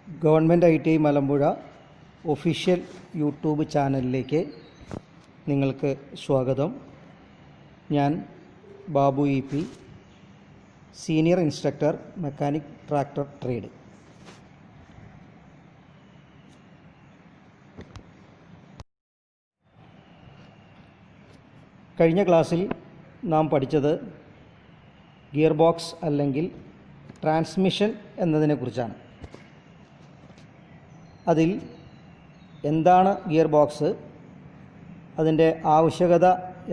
Government ITI Malampuzha official YouTube ചാനലിലേക്ക് നിങ്ങൾക്ക് സ്വാഗതം. ഞാൻ Babu EP, senior instructor mechanic tractor trade. കഴിഞ്ഞ ക്ലാസ്സിൽ നാം പഠിച്ചത് ഗിയർ ബോക്സ് അല്ലെങ്കിൽ ട്രാൻസ്മിഷൻ എന്നതിനെക്കുറിച്ചാണ്. അതിൽ എന്താണ് ഗിയർ ബോക്സ്, അതിൻ്റെ ആവശ്യകത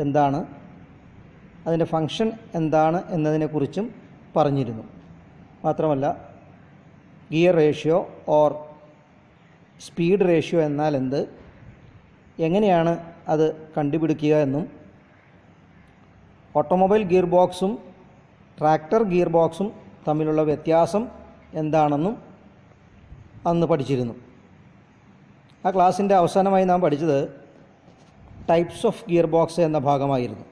എന്താണ്, അതിൻ്റെ ഫങ്ഷൻ എന്താണ് എന്നതിനെക്കുറിച്ചും പറഞ്ഞിരുന്നു. മാത്രമല്ല gear ratio or speed ratio എന്നാൽ എന്ത്, എങ്ങനെയാണ് അത് കണ്ടുപിടിക്കുക എന്നും, ഓട്ടോമൊബൈൽ ഗിയർ ബോക്സും ട്രാക്ടർ ഗിയർ ബോക്സും തമ്മിലുള്ള വ്യത്യാസം എന്താണെന്നും അന്ന് പഠിച്ചിരുന്നു. ആ ക്ലാസ്സിൻ്റെ അവസാനമായി നാം പഠിച്ചത് ടൈപ്സ് ഓഫ് ഗിയർ ബോക്സ് എന്ന ഭാഗമായിരുന്നു.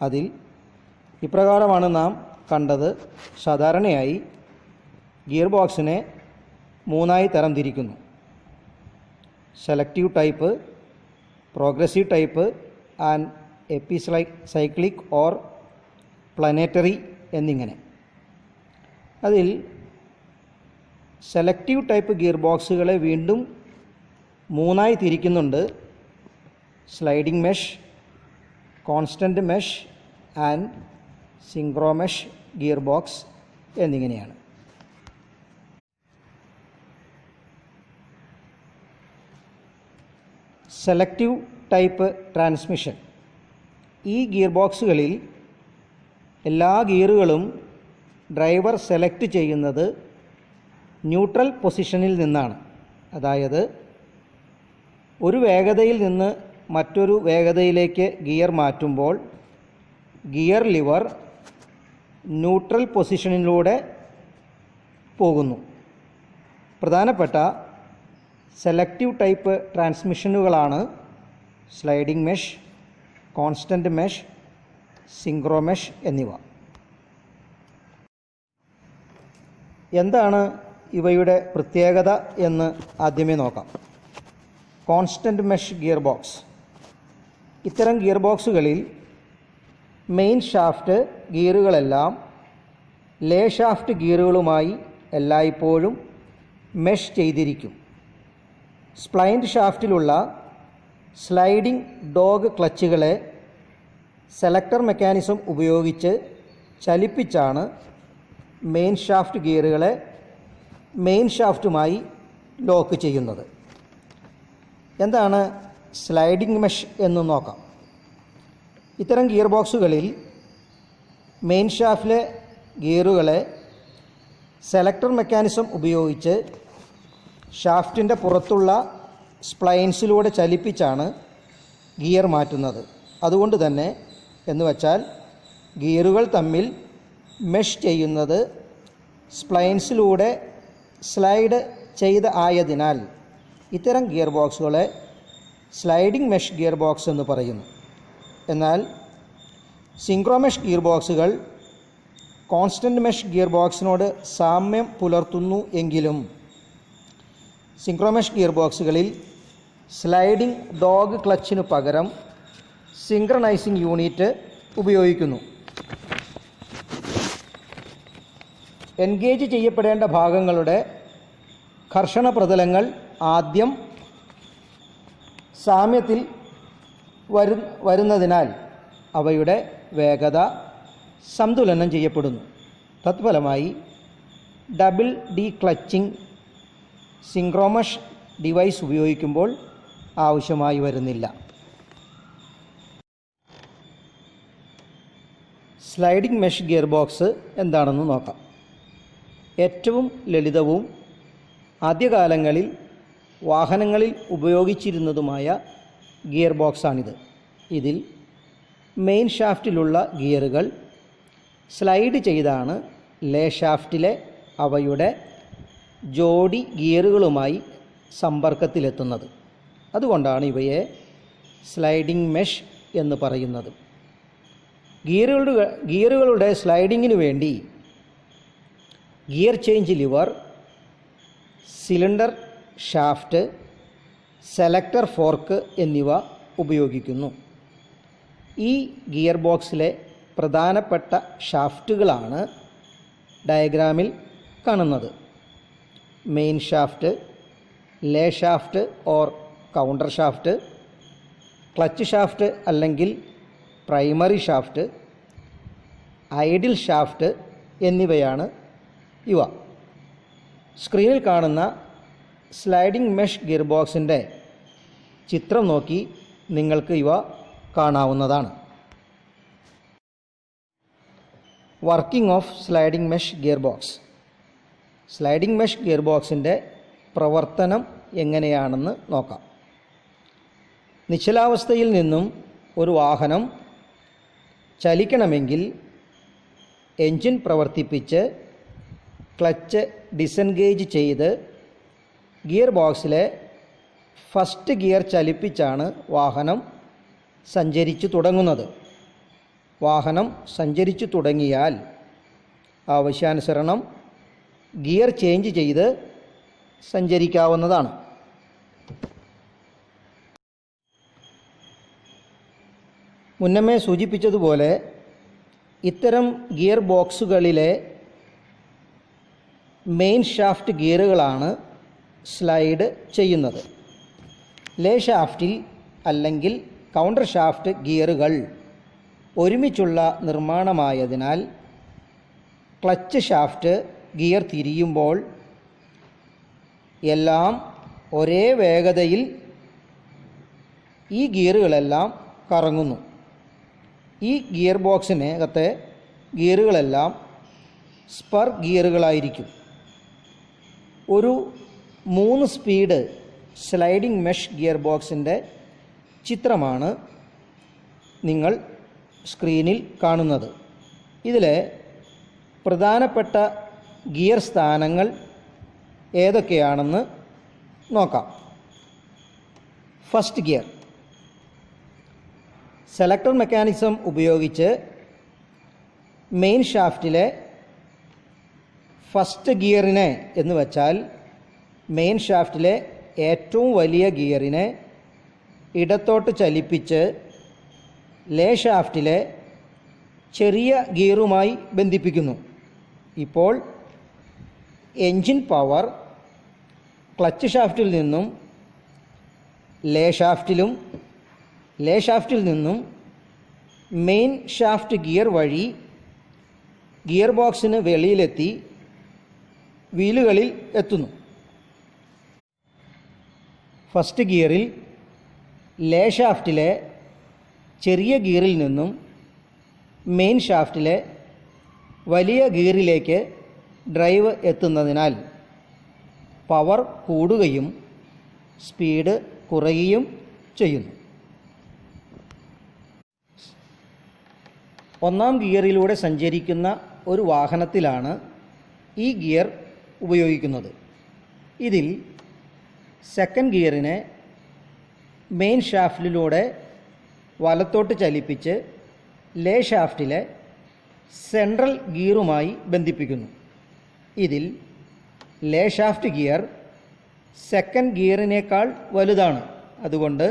അതിൽ ഇപ്രകാരമാണ് നാം കണ്ടത്. സാധാരണയായി ഗിയർ ബോക്സിനെ 3 തരം തിരിക്കുന്നു: selective type, progressive type and epicyclic or planetary എന്നിങ്ങനെ. അതിൽ സെലക്റ്റീവ് ടൈപ്പ് ഗിയർ ബോക്സുകളെ വീണ്ടും 3 തിരിക്കുന്നുണ്ട്: sliding mesh, constant mesh and synchromesh gear box എന്നിങ്ങനെയാണ്. Selective type transmission. ഈ ഗിയർ ബോക്സുകളിൽ എല്ലാ ഗിയറുകളും ഡ്രൈവർ സെലക്ട് ചെയ്യുന്നത് ന്യൂട്രൽ പൊസിഷനിൽ നിന്നാണ്. അതായത് ഒരു വേഗതയിൽ നിന്ന് മറ്റൊരു വേഗതയിലേക്ക് ഗിയർ മാറ്റുമ്പോൾ ഗിയർ ലിവർ ന്യൂട്രൽ പൊസിഷനിലൂടെ പോകുന്നു. പ്രധാനപ്പെട്ട സെലക്റ്റീവ് ടൈപ്പ് ട്രാൻസ്മിഷനുകളാണ് sliding mesh, constant mesh, synchromesh എന്നിവ. എന്താണ് ഇവയുടെ പ്രത്യേകത എന്ന് ആദ്യമേ നോക്കാം. Constant mesh gear box. ഇത്തരം ഗിയർ ബോക്സുകളിൽ മെയിൻ ഷാഫ്റ്റ് ഗിയറുകളെല്ലാം ലേ ഷാഫ്റ്റ് ഗിയറുകളുമായി എല്ലായ്പ്പോഴും മെഷ് ചെയ്തിരിക്കും. Splined ഷാഫ്റ്റിലുള്ള sliding dog ക്ലച്ചുകളെ selector mechanism ഉപയോഗിച്ച് ചലിപ്പിച്ചാണ് മെയിൻ ഷാഫ്റ്റ് ഗിയറുകളെ മെയിൻ ഷാഫ്റ്റുമായി ലോക്ക് ചെയ്യുന്നത്. എന്താണ് സ്ലൈഡിംഗ് മെഷ് എന്ന് നോക്കാം. ഇത്തരം ഗിയർ ബോക്സുകളിൽ മെയിൻ ഷാഫ്റ്റിലെ ഗിയറുകളെ സെലക്ടർ മെക്കാനിസം ഉപയോഗിച്ച് ഷാഫ്റ്റിൻ്റെ പുറത്തുള്ള സ്പ്ലൈൻസിലൂടെ ചലിപ്പിച്ചാണ് ഗിയർ മാറ്റുന്നത്. അതുകൊണ്ട് തന്നെ എന്ന് വച്ചാൽ ഗിയറുകൾ തമ്മിൽ മെഷ് ചെയ്യുന്നത് സ്പ്ലൈൻസിലൂടെ സ്ലൈഡ് ആയതിനാൽ ഇത്തരം ഗിയർ ബോക്സുകളെ സ്ലൈഡിംഗ് മെഷ് ഗിയർ ബോക്സ് എന്ന് പറയുന്നു. എന്നാൽ സിങ്ക്രോമെഷ് ഗിയർ ബോക്സുകൾ കോൺസ്റ്റൻറ്റ് മെഷ് ഗിയർ ബോക്സിനോട് സാമ്യം പുലർത്തുന്നു എങ്കിലും സിങ്ക്രോമെഷ് ഗിയർ ബോക്സുകളിൽ സ്ലൈഡിംഗ് ഡോഗ് ക്ലച്ചിനു പകരം സിങ്ക്രണൈസിംഗ് യൂണിറ്റ് ഉപയോഗിക്കുന്നു. എൻഗേജ് ചെയ്യപ്പെടേണ്ട ഭാഗങ്ങളുടെ ഘർഷണ പ്രതലങ്ങൾ ആദ്യം സാമ്യത്തിൽ വരുന്നതിനാൽ അവയുടെ വേഗത സന്തുലനം ചെയ്യപ്പെടുന്നു. തത്ഫലമായി ഡബിൾ ഡി ക്ലച്ചിങ് സിങ്ക്രോമെഷ് ഡിവൈസ് ഉപയോഗിക്കുമ്പോൾ ആവശ്യമായി വരുന്നില്ല. സ്ലൈഡിംഗ് മെഷ് ഗിയർ ബോക്സ് എന്താണെന്ന് നോക്കാം. ഏറ്റവും ലളിതവും ആദ്യകാലങ്ങളിൽ വാഹനങ്ങളിൽ ഉപയോഗിച്ചിരുന്നതുമായ ഗിയർ ബോക്സാണിത്. ഇതിൽ മെയിൻ ഷാഫ്റ്റിലുള്ള ഗിയറുകൾ സ്ലൈഡ് ചെയ്താണ് ലേ ഷാഫ്റ്റിലെ അവയുടെ ജോഡി ഗിയറുകളുമായി സമ്പർക്കത്തിലെത്തുന്നത്. അതുകൊണ്ടാണ് ഇവയെ സ്ലൈഡിംഗ് മെഷ് എന്ന് പറയുന്നത്. ഗിയറുകളുടെ സ്ലൈഡിങ്ങിനു വേണ്ടി gear change lever cylinder shaft, selector fork എന്നിവ ഉപയോഗിക്കുന്നു. ഈ ഗിയർ ബോക്സിലെ പ്രധാനപ്പെട്ട ഷാഫ്റ്റുകളാണ് ഡയഗ്രാമിൽ കാണുന്നത്. Main shaft, lay shaft or counter shaft, clutch shaft അല്ലെങ്കിൽ പ്രൈമറി ഷാഫ്റ്റ്, ഐഡിൽ ഷാഫ്റ്റ് എന്നിവയാണ് ഇവ. സ്ക്രീനിൽ കാണുന്ന സ്ലൈഡിംഗ് മെഷ് ഗിയർ ബോക്സിൻ്റെ ചിത്രം നോക്കി നിങ്ങൾക്ക് ഇവ കാണാവുന്നതാണ്. Working of sliding mesh gear box. Sliding mesh gear ബോക്സിൻ്റെ പ്രവർത്തനം എങ്ങനെയാണെന്ന് നോക്കാം. നിശ്ചലാവസ്ഥയിൽ നിന്നും ഒരു വാഹനം ചലിക്കണമെങ്കിൽ എൻജിൻ പ്രവർത്തിപ്പിച്ച് ക്ലച്ച് ഡിസെൻഗേജ് ചെയ്ത് ഗിയർ ബോക്സിലെ ഫസ്റ്റ് ഗിയർ ചലിപ്പിച്ചാണ് വാഹനം സഞ്ചരിച്ചു തുടങ്ങുന്നത്. വാഹനം സഞ്ചരിച്ചു തുടങ്ങിയാൽ ആവശ്യാനുസരണം ഗിയർ ചേഞ്ച് ചെയ്ത് സഞ്ചരിക്കാവുന്നതാണ്. മുന്നമേ സൂചിപ്പിച്ചതുപോലെ ഇത്തരം ഗിയർ ബോക്സുകളിലെ മെയിൻ ഷാഫ്റ്റ് ഗിയറുകളാണ് സ്ലൈഡ് ചെയ്യുന്നത്. ലേ ഷാഫ്റ്റിൽ അല്ലെങ്കിൽ കൗണ്ടർ ഷാഫ്റ്റ് ഗിയറുകൾ ഒരുമിച്ചുള്ള നിർമ്മാണമായതിനാൽ ക്ലച്ച് ഷാഫ്റ്റ് ഗിയർ തിരിയുമ്പോൾ എല്ലാം ഒരേ വേഗതയിൽ ഈ ഗിയറുകളെല്ലാം കറങ്ങുന്നു. ഈ ഗിയർ ബോക്സിനകത്തെ ഗിയറുകളെല്ലാം സ്പർ ഗിയറുകളായിരിക്കും. ഒരു 3 സ്പീഡ് സ്ലൈഡിംഗ് മെഷ് ഗിയർ ബോക്സിൻ്റെ ചിത്രമാണ് നിങ്ങൾ സ്ക്രീനിൽ കാണുന്നത്. ഇതിലെ പ്രധാനപ്പെട്ട ഗിയർ സ്ഥാനങ്ങൾ ഏതൊക്കെയാണെന്ന് നോക്കാം. First gear. സെലക്ടർ മെക്കാനിസം ഉപയോഗിച്ച് മെയിൻ ഷാഫ്റ്റിലെ ഫസ്റ്റ് ഗിയറിനെ എന്ന് വച്ചാൽ മെയിൻ ഷാഫ്റ്റിലെ ഏറ്റവും വലിയ ഗിയറിനെ ഇടത്തോട്ട് ചലിപ്പിച്ച് ലേ ഷാഫ്റ്റിലെ ചെറിയ ഗിയറുമായി ബന്ധിപ്പിക്കുന്നു. ഇപ്പോൾ എൻജിൻ പവർ ക്ലച്ച് ഷാഫ്റ്റിൽ നിന്നും ലേ ഷാഫ്റ്റിലും ലേ ഷാഫ്റ്റിൽ നിന്നും മെയിൻ ഷാഫ്റ്റ് ഗിയർ വഴി ഗിയർ ബോക്സിന് വെളിയിലെത്തി വീലുകളിൽ എത്തുന്നു. ഫസ്റ്റ് ഗിയറിൽ ലേ ഷാഫ്റ്റിലെ ചെറിയ ഗിയറിൽ നിന്നും മെയിൻ ഷാഫ്റ്റിലെ വലിയ ഗിയറിലേക്ക് ഡ്രൈവ് എത്തുന്നതിനാൽ പവർ കൂടുകയും സ്പീഡ് കുറയുകയും ചെയ്യുന്നു. ഒന്നാം ഗിയറിലൂടെ സഞ്ചരിക്കുന്ന ഒരു വാഹനത്തിലാണ് ഈ ഗിയർ ഉപയോഗിക്കുന്നത്. ഇതിൽ സെക്കൻഡ് ഗിയറിനെ മെയിൻ ഷാഫ്റ്റിലൂടെ വലത്തോട്ട് ചലിപ്പിച്ച് ലേ ഷാഫ്റ്റിലെ സെൻട്രൽ ഗിയറുമായി ബന്ധിപ്പിക്കുന്നു. ഇതിൽ ലേ ഷാഫ്റ്റ് ഗിയർ സെക്കൻഡ് ഗിയറിനേക്കാൾ വലുതാണ്. അതുകൊണ്ട്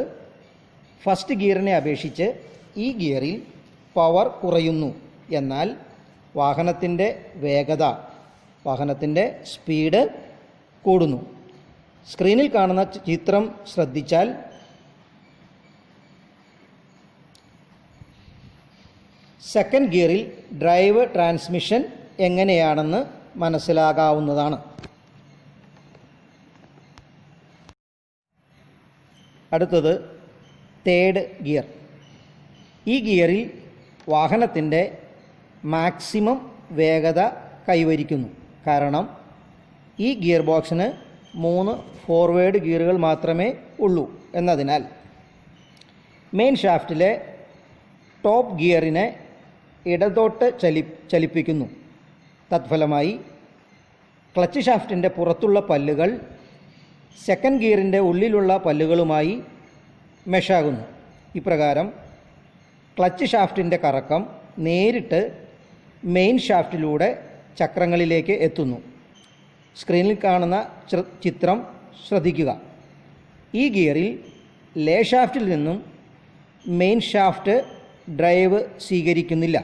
ഫസ്റ്റ് ഗിയറിനെ അപേക്ഷിച്ച് ഈ ഗിയറിൽ പവർ കുറയുന്നു. എന്നാൽ വാഹനത്തിൻ്റെ വേഗത, വാഹനത്തിൻ്റെ സ്പീഡ് കൂടുന്നു. സ്ക്രീനിൽ കാണുന്ന ചിത്രം ശ്രദ്ധിച്ചാൽ സെക്കൻഡ് ഗിയറിൽ ഡ്രൈവ് ട്രാൻസ്മിഷൻ എങ്ങനെയാണെന്ന് മനസ്സിലാകാവുന്നതാണ്. അടുത്തത് തേർഡ് ഗിയർ. ഈ ഗിയറിൽ വാഹനത്തിൻ്റെ മാക്സിമം വേഗത കൈവരിക്കുന്നു. കാരണം ഈ ഗിയർ ബോക്സിന് 3 ഫോർവേഡ് ഗിയറുകൾ മാത്രമേ ഉള്ളൂ എന്നതിനാൽ മെയിൻ ഷാഫ്റ്റിലെ ടോപ്പ് ഗിയറിനെ ഇടത്തോട്ട് ചലിപ്പിക്കുന്നു. തത്ഫലമായി ക്ലച്ച് ഷാഫ്റ്റിൻ്റെ പുറത്തുള്ള പല്ലുകൾ സെക്കൻഡ് ഗിയറിൻ്റെ ഉള്ളിലുള്ള പല്ലുകളുമായി മെഷാകുന്നു. ഇപ്രകാരം ക്ലച്ച് ഷാഫ്റ്റിൻ്റെ കറക്കം നേരിട്ട് മെയിൻ ഷാഫ്റ്റിലൂടെ ചക്രങ്ങളിലേക്ക് എത്തുന്നു. സ്ക്രീനിൽ കാണുന്ന ചിത്രം ശ്രദ്ധിക്കുക. ഈ ഗിയറിൽ ലേ ഷാഫ്റ്റിൽ നിന്നും മെയിൻ ഷാഫ്റ്റ് ഡ്രൈവ് സ്വീകരിക്കുന്നില്ല.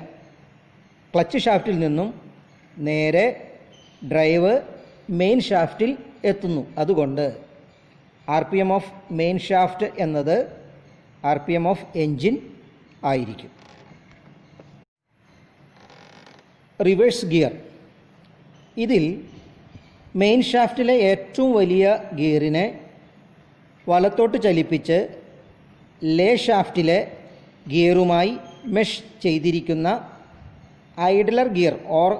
ക്ലച്ച് ഷാഫ്റ്റിൽ നിന്നും നേരെ ഡ്രൈവ് മെയിൻ ഷാഫ്റ്റിൽ എത്തുന്നു. അതുകൊണ്ട് RPM ഓഫ് മെയിൻ ഷാഫ്റ്റ് എന്നത് RPM ഓഫ് എൻജിൻ ആയിരിക്കും. Reverse gear. ഇതിൽ മെയിൻ ഷാഫ്റ്റിലെ ഏറ്റവും വലിയ ഗിയറിനെ വലത്തോട്ട് ചലിപ്പിച്ച് ലേ ഷാഫ്റ്റിലെ ഗിയറുമായി മെഷ് ചെയ്തിരിക്കുന്ന ഐഡലർ ഗിയർ ഓർ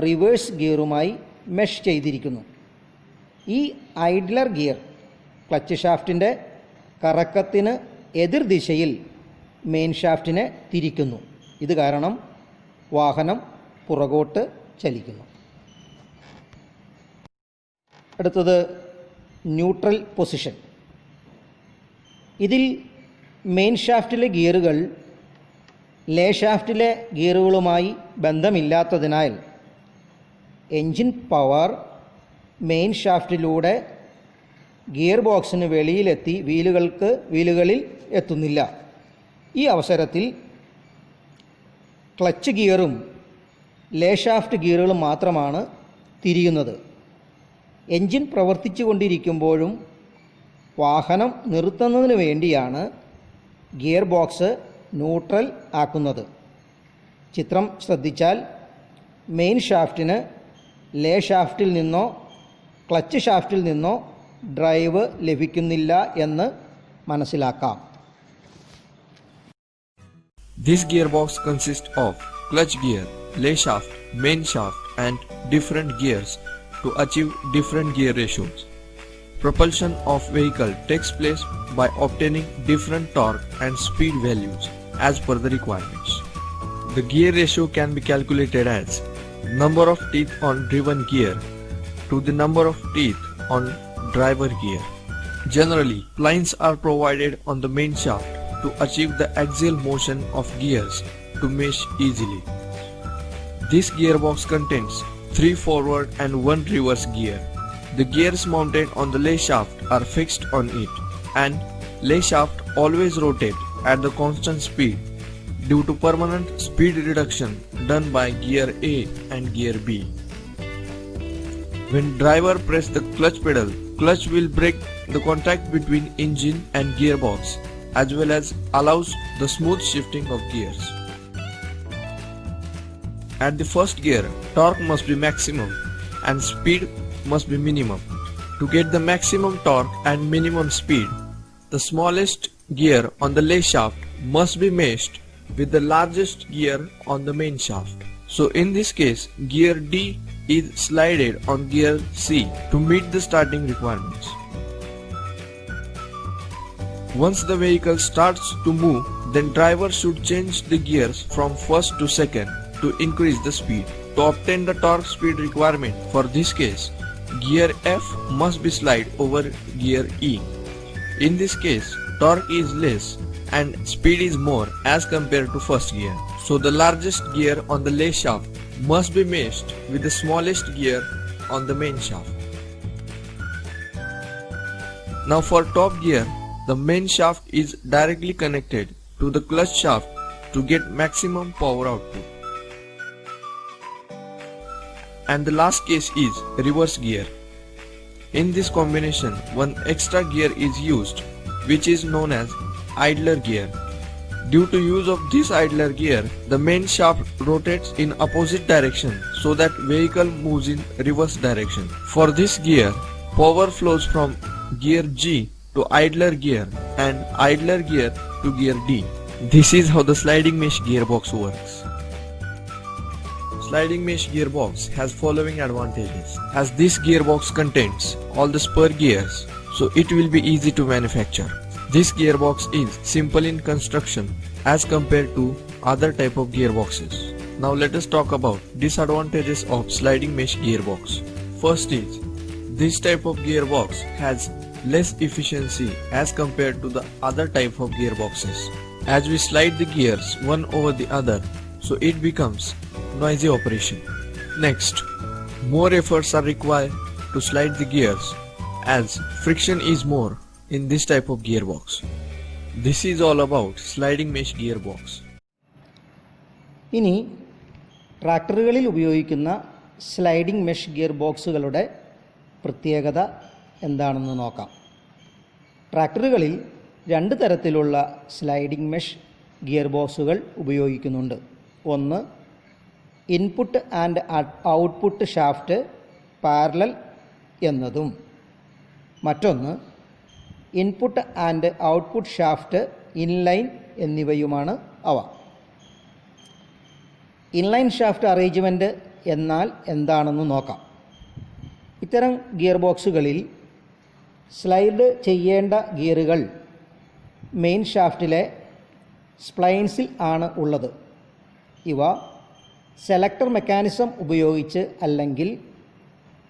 റിവേഴ്സ് ഗിയറുമായി മെഷ് ചെയ്തിരിക്കുന്നു. ഈ ഐഡലർ ഗിയർ ക്ലച്ച് ഷാഫ്റ്റിൻ്റെ കറക്കത്തിന് എതിർ ദിശയിൽ മെയിൻ ഷാഫ്റ്റിനെ തിരിക്കുന്നു. ഇത് കാരണം വാഹനം പുറകോട്ട് ചലിക്കുന്നു. അടുത്തത് ന്യൂട്രൽ പൊസിഷൻ. ഇതിൽ മെയിൻ ഷാഫ്റ്റിലെ ഗിയറുകൾ ലേ ഷാഫ്റ്റിലെ ഗിയറുകളുമായി ബന്ധമില്ലാത്തതിനാൽ എൻജിൻ പവർ മെയിൻ ഷാഫ്റ്റിലൂടെ ഗിയർ ബോക്സിന് വെളിയിലെത്തി വീലുകളിൽ എത്തുന്നില്ല. ഈ അവസരത്തിൽ ക്ലച്ച് ഗിയറും ലേ ഷാഫ്റ്റ് ഗിയറുകളും മാത്രമാണ് തിരിയുന്നത്. എൻജിൻ പ്രവർത്തിച്ചു കൊണ്ടിരിക്കുമ്പോഴും വാഹനം നിർത്തുന്നതിന് വേണ്ടിയാണ് ഗിയർ ബോക്സ് ന്യൂട്രൽ ആക്കുന്നത്. ചിത്രം ശ്രദ്ധിച്ചാൽ മെയിൻ ഷാഫ്റ്റിന് ലേ ഷാഫ്റ്റിൽ നിന്നോ ക്ലച്ച് ഷാഫ്റ്റിൽ നിന്നോ ഡ്രൈവ് ലഭിക്കുന്നില്ല എന്ന് മനസ്സിലാക്കാം. This gearbox consists of clutch gear, lay shaft, main shaft and different gears to achieve different gear ratios. Propulsion of vehicle takes place by obtaining different torque and speed values as per the requirements. The gear ratio can be calculated as number of teeth on driven gear to the number of teeth on driver gear. Generally, lines are provided on the main shaft to achieve the axial motion of gears to mesh easily. This gearbox contains 3 forward and 1 reverse gear. The gears mounted on the lay shaft are fixed on it, and lay shaft always rotate at the constant speed due to permanent speed reduction done by gear A and gear B. When driver press the clutch pedal, clutch will break the contact between engine and gearbox as well as allows the smooth shifting of gears. At the first gear, torque must be maximum and speed must be minimum. To get the maximum torque and minimum speed, the smallest gear on the lay shaft must be meshed with the largest gear on the main shaft. So in this case, gear D is slided on gear C to meet the starting requirements. Once the vehicle starts to move, then driver should change the gears from first to second to increase the speed. To obtain the torque speed requirement for this case, gear F must be slide over gear E. In this case, torque is less and speed is more as compared to first gear. So the largest gear on the lay shaft must be meshed with the smallest gear on the main shaft. Now for top gear, the main shaft is directly connected to the clutch shaft to get maximum power output. And the last case is reverse gear. In this combination, one extra gear is used, which is known as idler gear. Due to use of this idler gear, the main shaft rotates in opposite direction so that vehicle moves in reverse direction. For this gear, power flows from gear G to idler gear and idler gear to gear D. This is how the sliding mesh gearbox works. Sliding mesh gearbox has following advantages. As this gearbox contains all the spur gears, so it will be easy to manufacture. This gearbox is simple in construction as compared to other type of gearboxes. Now let us talk about disadvantages of sliding mesh gearbox. First is, this type of gearbox has less efficiency as compared to the other type of gearboxes. As we slide the gears one over the other, so it becomes noisy operation. Next, more efforts are required to slide the gears, as friction is more in this type of gearbox. This is all about sliding mesh gearbox. ഇനി ട്രാക്ടറുകളിൽ ഉപയോഗിക്കുന്ന sliding mesh gear ബോക്സുകളുടെ പ്രത്യേകത എന്താണെന്ന് നോക്കാം. ട്രാക്ടറുകളിൽ രണ്ട് തരത്തിലുള്ള sliding mesh gear ബോക്സുകൾ ഉപയോഗിക്കുന്നുണ്ട്. ഒന്ന് input and output shaft parallel എന്നതും മറ്റൊന്ന് input and output shaft inline എന്നിവയുമാണ് അവ. ഇൻലൈൻ ഷാഫ്റ്റ് അറേഞ്ച്മെൻറ്റ് എന്നാൽ എന്താണെന്ന് നോക്കാം. ഇത്തരം ഗിയർ ബോക്സുകളിൽ സ്ലൈഡ് ചെയ്യേണ്ട ഗിയറുകൾ മെയിൻ ഷാഫ്റ്റിലെ സ്പ്ലൈൻസിൽ ആണ് ഉള്ളത്. ഇവ സെലക്ടർ മെക്കാനിസം ഉപയോഗിച്ച് അല്ലെങ്കിൽ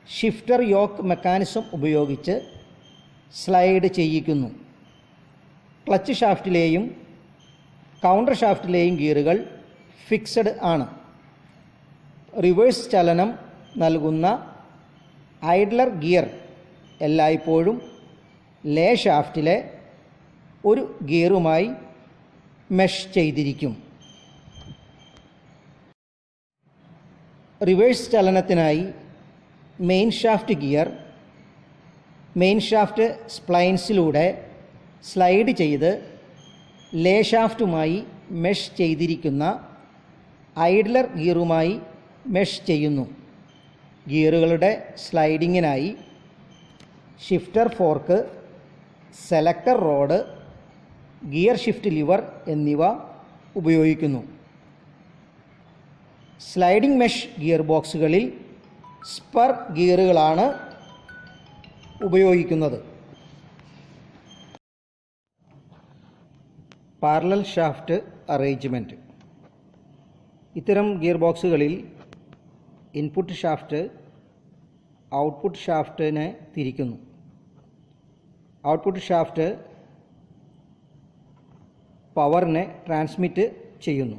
ഷിഫ്റ്റർ യോക്ക് മെക്കാനിസം ഉപയോഗിച്ച് സ്ലൈഡ് ചെയ്യിക്കുന്നു. ക്ലച്ച് ഷാഫ്റ്റിലെയും കൗണ്ടർ ഷാഫ്റ്റിലെയും ഗിയറുകൾ ഫിക്സഡ് ആണ്. റിവേഴ്സ് ചലനം നൽകുന്ന ഐഡ്ലർ ഗിയർ എല്ലായ്പ്പോഴും ലേ ഷാഫ്റ്റിലെ ഒരു ഗിയറുമായി മെഷ് ചെയ്തിരിക്കും. റിവേഴ്സ് ചലനത്തിനായി main shaft gear main shaft സ്പ്ലൈൻസിലൂടെ സ്ലൈഡ് ചെയ്ത് ലേ ഷാഫ്റ്റുമായി മെഷ് ചെയ്തിരിക്കുന്ന ഐഡ്ലർ ഗിയറുമായി മെഷ് ചെയ്യുന്നു. ഗിയറുകളുടെ സ്ലൈഡിങ്ങിനായി shifter fork, selector rod, gear shift lever എന്നിവ ഉപയോഗിക്കുന്നു. സ്ലൈഡിംഗ് മെഷ് ഗിയർ ബോക്സുകളിൽ സ്പർ ഗിയറുകളാണ് ഉപയോഗിക്കുന്നത്. Parallel shaft arrangement. ഇത്തരം ഗിയർ ബോക്സുകളിൽ ഇൻപുട്ട് ഷാഫ്റ്റ് ഔട്ട്പുട്ട് ഷാഫ്റ്റിനെ തിരിക്കുന്നു. ഔട്ട്പുട്ട് ഷാഫ്റ്റ് പവറിനെ ട്രാൻസ്മിറ്റ് ചെയ്യുന്നു.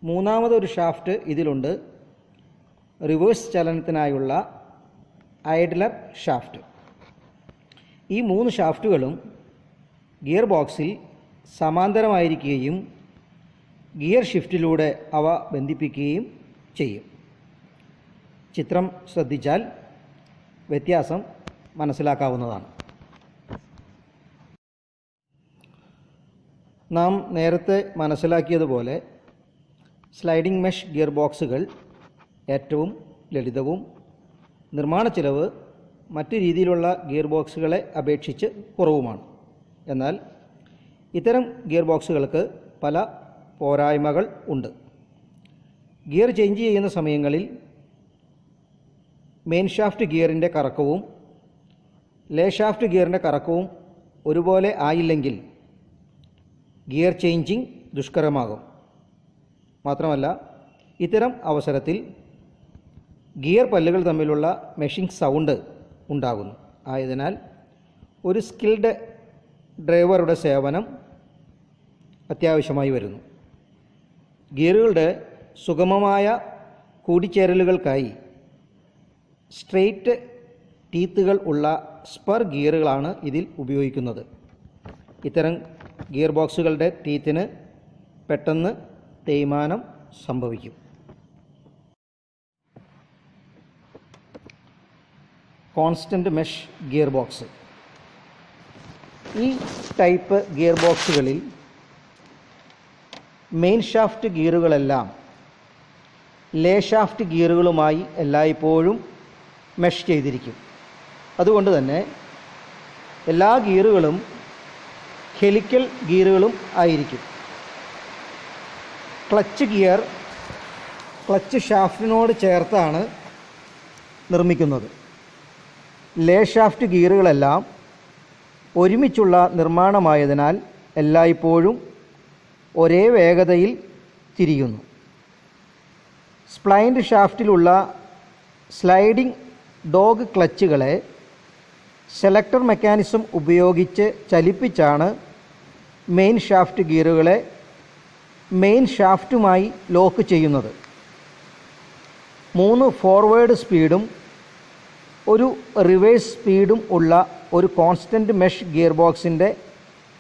മൂന്നാമതൊരു ഷാഫ്റ്റ് ഇതിലുണ്ട്, റിവേഴ്സ് ചലനത്തിനായുള്ള ഐഡ്ലർ ഷാഫ്റ്റ്. ഈ മൂന്ന് ഷാഫ്റ്റുകളും ഗിയർ ബോക്സിൽ സമാന്തരമായിരിക്കുകയും ഗിയർ ഷിഫ്റ്റിലൂടെ അവ ബന്ധിപ്പിക്കുകയും ചെയ്യും. ചിത്രം ശ്രദ്ധിച്ചാൽ വ്യത്യാസം മനസ്സിലാക്കാവുന്നതാണ്. നാം നേരത്തെ മനസ്സിലാക്കിയതുപോലെ സ്ലൈഡിംഗ് മെഷ് ഗിയർ ബോക്സുകൾ ഏറ്റവും ലളിതവും നിർമ്മാണ ചെലവ് മറ്റ് രീതിയിലുള്ള ഗിയർ ബോക്സുകളെ അപേക്ഷിച്ച് കുറവുമാണ്. എന്നാൽ ഇത്തരം ഗിയർ ബോക്സുകൾക്ക് പല പോരായ്മകൾ ഉണ്ട്. ഗിയർ ചേഞ്ച് ചെയ്യുന്ന സമയങ്ങളിൽ മെയിൻ ഷാഫ്റ്റ് ഗിയറിൻ്റെ കറക്കവും ലേ ഷാഫ്റ്റ് ഗിയറിൻ്റെ കറക്കവും ഒരുപോലെ ആയില്ലെങ്കിൽ ഗിയർ ചേഞ്ചിങ് ദുഷ്കരമാകും. മാത്രമല്ല ഇത്തരം അവസരത്തിൽ ഗിയർ പല്ലുകൾ തമ്മിലുള്ള മെഷിംഗ് സൗണ്ട് ഉണ്ടാകുന്നു. ആയതിനാൽ ഒരു സ്കിൽഡ് ഡ്രൈവറുടെ സേവനം അത്യാവശ്യമായി വരുന്നു. ഗിയറുകളുടെ സുഗമമായ കൂടിച്ചേരലുകൾക്കായി സ്ട്രെയിറ്റ് ടീത്തുകൾ ഉള്ള സ്പർ ഗിയറുകളാണ് ഇതിൽ ഉപയോഗിക്കുന്നത്. ഇത്തരം ഗിയർ ബോക്സുകളുടെ ടീത്തിന് പെട്ടെന്ന് തേയ്മാനം സംഭവിക്കും. Constant mesh gear box. ഈ ടൈപ്പ് ഗിയർ ബോക്സുകളിൽ മെയിൻ ഷാഫ്റ്റ് ഗിയറുകളെല്ലാം ലേ ഷാഫ്റ്റ് ഗിയറുകളുമായി എല്ലായ്പ്പോഴും മെഷ് ചെയ്തിരിക്കും. അതുകൊണ്ട് തന്നെ എല്ലാ ഗിയറുകളും ഹെലിക്കൽ ഗിയറുകളും ആയിരിക്കും. ക്ലച്ച് ഗിയർ ക്ലച്ച് ഷാഫ്റ്റിനോട് ചേർത്താണ് നിർമ്മിക്കുന്നത്. ലേ ഷാഫ്റ്റ് ഗിയറുകളെല്ലാം ഒരുമിച്ചുള്ള നിർമ്മാണമായതിനാൽ എല്ലായ്പ്പോഴും ഒരേ വേഗതയിൽ തിരിയുന്നു. Splined ഷാഫ്റ്റിലുള്ള sliding dog ക്ലച്ചുകളെ selector mechanism ഉപയോഗിച്ച് ചലിപ്പിച്ചാണ് മെയിൻ ഷാഫ്റ്റ് ഗിയറുകളെ മെയിൻ ഷാഫ്റ്റുമായി ലോക്ക് ചെയ്യുന്നത്. 3 ഫോർവേഡ് സ്പീഡും ഒരു റിവേഴ്സ് സ്പീഡും ഉള്ള ഒരു കോൺസ്റ്റൻറ്റ് മെഷ് ഗിയർ ബോക്സിൻ്റെ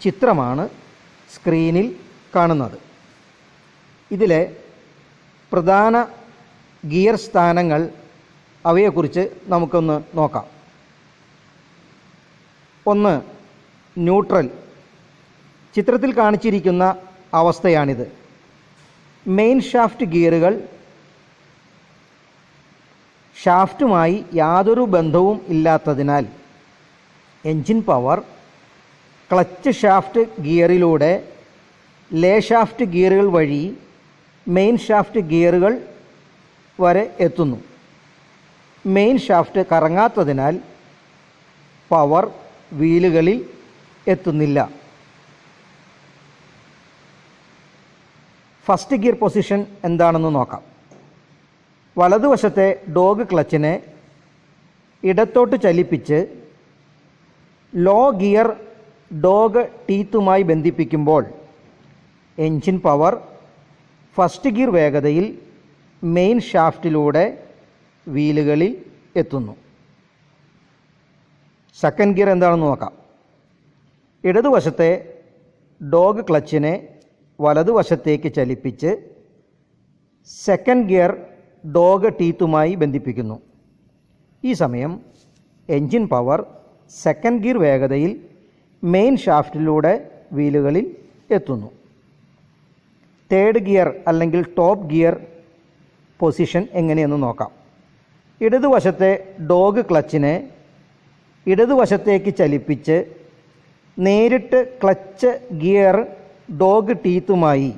ചിത്രമാണ് സ്ക്രീനിൽ കാണുന്നത്. ഇതിലെ പ്രധാന ഗിയർ സ്ഥാനങ്ങൾ അവയെക്കുറിച്ച് നമുക്കൊന്ന് നോക്കാം. ഒന്ന്, ന്യൂട്രൽ. ചിത്രത്തിൽ കാണിച്ചിരിക്കുന്ന അവസ്ഥയാണിത്. മെയിൻ ഷാഫ്റ്റ് ഗിയറുകൾ ഷാഫ്റ്റുമായി യാതൊരു ബന്ധവും ഇല്ലാത്തതിനാൽ എൻജിൻ പവർ ക്ലച്ച് ഷാഫ്റ്റ് ഗിയറിലൂടെ ലേ ഷാഫ്റ്റ് ഗിയറുകൾ വഴി മെയിൻ ഷാഫ്റ്റ് ഗിയറുകൾ വരെ എത്തുന്നു. മെയിൻ ഷാഫ്റ്റ് കറങ്ങാത്തതിനാൽ പവർ വീലുകളിൽ എത്തുന്നില്ല. ഫസ്റ്റ് ഗിയർ പൊസിഷൻ എന്താണെന്ന് നോക്കാം. വലതുവശത്തെ ഡോഗ് ക്ലച്ചിനെ ഇടത്തോട്ട് ചലിപ്പിച്ച് ലോ ഗിയർ ഡോഗ് ടീത്തുമായി ബന്ധിപ്പിക്കുമ്പോൾ എൻജിൻ പവർ ഫസ്റ്റ് ഗിയർ വേഗതയിൽ മെയിൻ ഷാഫ്റ്റിലൂടെ വീലുകളിൽ എത്തുന്നു. സെക്കൻഡ് ഗിയർ എന്താണെന്ന് നോക്കാം. ഇടതുവശത്തെ ഡോഗ് ക്ലച്ചിനെ വലതുവശത്തേക്ക് ചലിപ്പിച്ച് സെക്കൻഡ് ഗിയർ ഡോഗ് ടീത്തുമായി ബന്ധിപ്പിക്കുന്നു. ഈ സമയം എൻജിൻ പവർ സെക്കൻഡ് ഗിയർ വേഗതയിൽ മെയിൻ ഷാഫ്റ്റിലൂടെ വീലുകളിൽ എത്തുന്നു. തേർഡ് ഗിയർ അല്ലെങ്കിൽ ടോപ്പ് ഗിയർ പൊസിഷൻ എങ്ങനെയെന്ന് നോക്കാം. ഇടതുവശത്തെ ഡോഗ് ക്ലച്ചിനെ ഇടതുവശത്തേക്ക് ചലിപ്പിച്ച് നേരിട്ട് ക്ലച്ച് ഗിയർ ഡോഗ് ടീത്തുമായി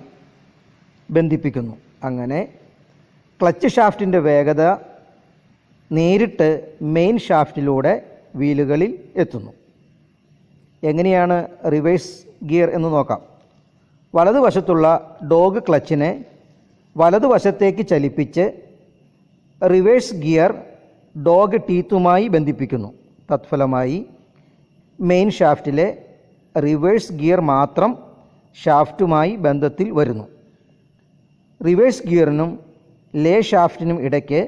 ബന്ധിപ്പിക്കുന്നു. അങ്ങനെ ക്ലച്ച് ഷാഫ്റ്റിൻ്റെ വേഗത നേരിട്ട് മെയിൻ ഷാഫ്റ്റിലൂടെ വീലുകളിൽ എത്തുന്നു. എങ്ങനെയാണ് റിവേഴ്സ് ഗിയർ എന്ന് നോക്കാം. വലതുവശത്തുള്ള ഡോഗ് ക്ലച്ചിനെ വലതുവശത്തേക്ക് ചലിപ്പിച്ച് റിവേഴ്സ് ഗിയർ ഡോഗ് ടീത്തുമായി ബന്ധിപ്പിക്കുന്നു. തത്ഫലമായി മെയിൻ ഷാഫ്റ്റിലെ റിവേഴ്സ് ഗിയർ മാത്രം ഷാഫ്റ്റുമായി ബന്ധത്തിൽ വരുന്നു. റിവേഴ്സ് ഗിയറിനും ലേ ഷാഫ്റ്റിനും ഇടയ്ക്ക്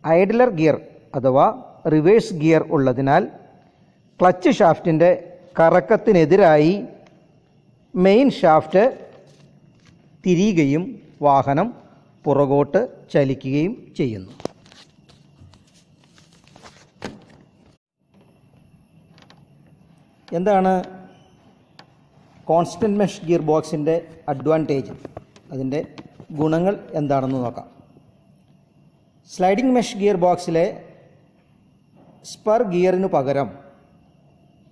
ഐഡലർ ഗിയർ അഥവാ റിവേഴ്സ് ഗിയർ ഉള്ളതിനാൽ ക്ലച്ച് ഷാഫ്റ്റിൻ്റെ കറക്കത്തിനെതിരായി മെയിൻ ഷാഫ്റ്റ് തിരിയുകയും വാഹനം പുറകോട്ട് ചലിക്കുകയും ചെയ്യുന്നു. എന്താണ് കോൺസ്റ്റൻറ്റ് മെഷ് ഗിയർ ബോക്സിൻ്റെ അഡ്വാൻറ്റേജ്, അതിൻ്റെ ഗുണങ്ങൾ എന്താണെന്ന് നോക്കാം. സ്ലൈഡിംഗ് മെഷ് ഗിയർ ബോക്സിലെ സ്പർ ഗിയറിനു പകരം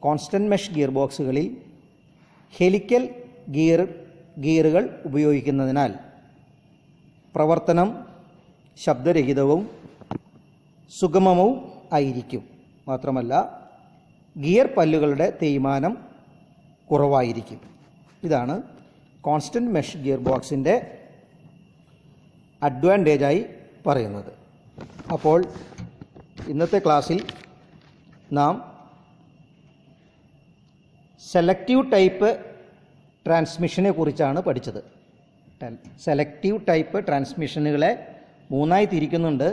കോൺസ്റ്റൻറ്റ് മെഷ് ഗിയർ ബോക്സുകളിൽ ഹെലിക്കൽ ഗിയറുകൾ ഉപയോഗിക്കുന്നതിനാൽ പ്രവർത്തനം ശബ്ദരഹിതവും സുഗമവും ആയിരിക്കും. മാത്രമല്ല ഗിയർ പല്ലുകളുടെ തേയ്മാനം കുറവായിരിക്കും. ഇതാണ് കോൺസ്റ്റൻറ്റ് മെഷ് ഗിയർ ബോക്സിൻ്റെ അഡ്വാൻറ്റേജായി പറയുന്നത്. അപ്പോൾ ഇന്നത്തെ ക്ലാസ്സിൽ നാം സെലക്റ്റീവ് ടൈപ്പ് ട്രാൻസ്മിഷനെ കുറിച്ചാണ് പഠിച്ചത്. സെലക്റ്റീവ് ടൈപ്പ് ട്രാൻസ്മിഷനുകളെ മൂന്നായി തിരിക്കുന്നുണ്ട്: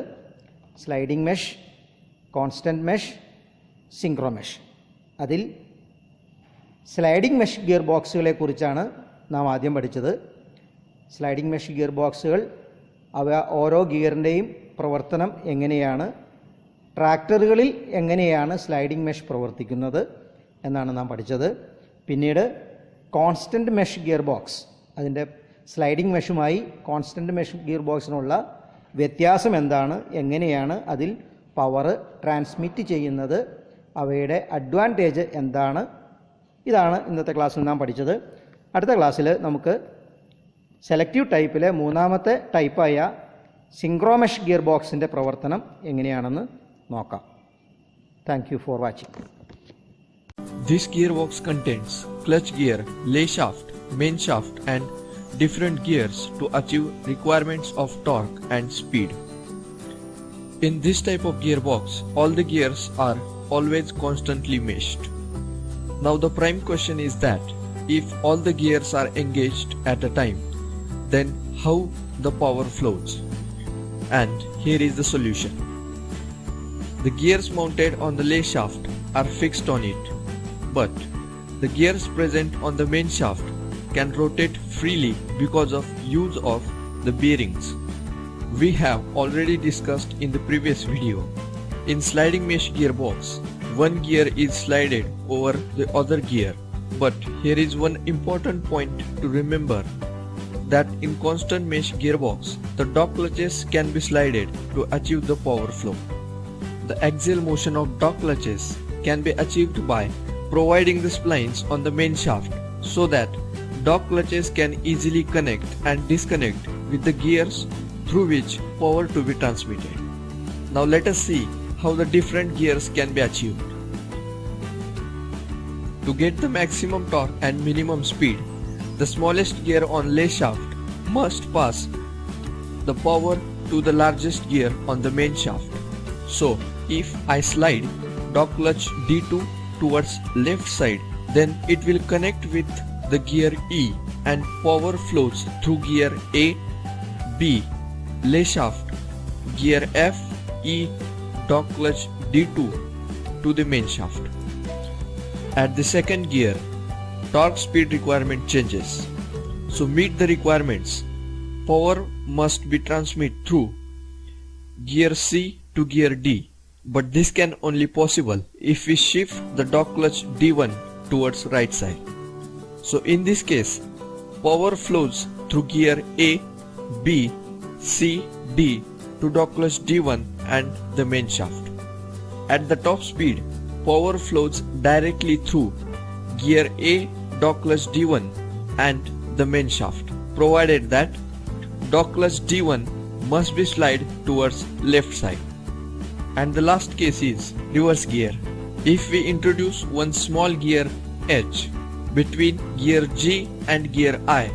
sliding mesh, constant mesh, synchromesh. അതിൽ സ്ലൈഡിംഗ് മെഷ് ഗിയർ ബോക്സുകളെ കുറിച്ചാണ് നാം ആദ്യം പഠിച്ചത്. സ്ലൈഡിംഗ് മെഷ് ഗിയർ ബോക്സുകൾ അവ ഓരോ ഗിയറിൻ്റെയും പ്രവർത്തനം എങ്ങനെയാണ്, ട്രാക്ടറുകളിൽ എങ്ങനെയാണ് സ്ലൈഡിംഗ് മെഷ് പ്രവർത്തിക്കുന്നത് എന്നാണ് നാം പഠിച്ചത്. പിന്നീട് കോൺസ്റ്റൻറ്റ് മെഷ് ഗിയർ ബോക്സ്, അതിൻ്റെ സ്ലൈഡിംഗ് മെഷുമായി കോൺസ്റ്റൻറ്റ് മെഷ് ഗിയർ ബോക്സിനുള്ള വ്യത്യാസം എന്താണ്, എങ്ങനെയാണ് അതിൽ പവർ ട്രാൻസ്മിറ്റ് ചെയ്യുന്നത്, അവയുടെ അഡ്വാൻറ്റേജ് എന്താണ്, ഇതാണ് ഇന്നത്തെ ക്ലാസ്സിൽ നാം പഠിച്ചത്. അടുത്ത ക്ലാസ്സിൽ നമുക്ക് സെലക്റ്റീവ് ടൈപ്പിലെ മൂന്നാമത്തെ ടൈപ്പായ സിങ്ക്രോ മെഷ് ഗിയർ ബോക്സിൻ്റെ പ്രവർത്തനം എങ്ങനെയാണെന്ന് നോക്കാം. Thank you for watching. This gearbox contains clutch gear, lay shaft, main shaft and different gears to achieve requirements of torque and speed. In this type of gearbox, all the gears are always constantly meshed. Now the prime question is that if all the gears are engaged at a time, then how the power flows? And here is the solution. The gears mounted on the lay shaft are fixed on it, but the gears present on the main shaft can rotate freely because of use of the bearings. We have already discussed in the previous video. In sliding mesh gearbox, one gear is slided over the other gear. But here is one important point to remember, that in constant mesh gearbox, the dog clutches can be slided to achieve the power flow. The axial motion of dog clutches can be achieved by providing the splines on the main shaft so that dog clutches can easily connect and disconnect with the gears through which power to be transmitted. Now let us see how the different gears can be achieved. To get the maximum torque and minimum speed, the smallest gear on lay shaft must pass the power to the largest gear on the main shaft. So, if I slide dog clutch D2 towards left side, then it will connect with the gear E and power flows through gear A, B, lay shaft, gear F, E, dog clutch D2 to the main shaft. At the second gear, torque speed requirement changes. So meet the requirements, power must be transmitted through gear C to gear D. But this can only possible if we shift the dog clutch D1 towards right side. So in this case, power flows through gear A, B, C, D to dog clutch D1 and the main shaft. At the top speed, power flows directly through gear A, dog clutch D1 and the main shaft, provided that dog clutch D1 must be slid towards left side. And the last case is reverse gear. If we introduce one small gear H between gear G and gear I,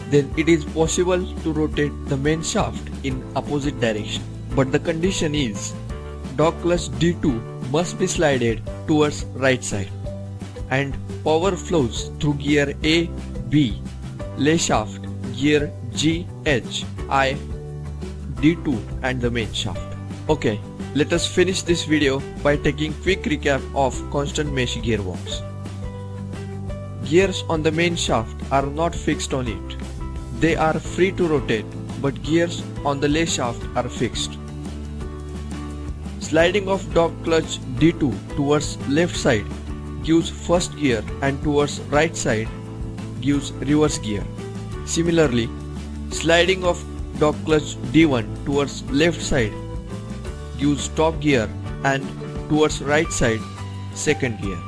then it is possible to rotate the main shaft in opposite direction. But the condition is dog clutch D2 must be slided towards right side and power flows through gear A, B, lay shaft, gear G, H, I, D2 and the main shaft. Okay, let us finish this video by taking quick recap of constant mesh gearbox. Gears on the main shaft are not fixed on it. They are free to rotate, but gears on the lay shaft are fixed. Sliding of dog clutch D2 towards left side gives first gear and towards right side gives reverse gear. Similarly, sliding of dog clutch D1 towards left side gives top gear and towards right side second gear.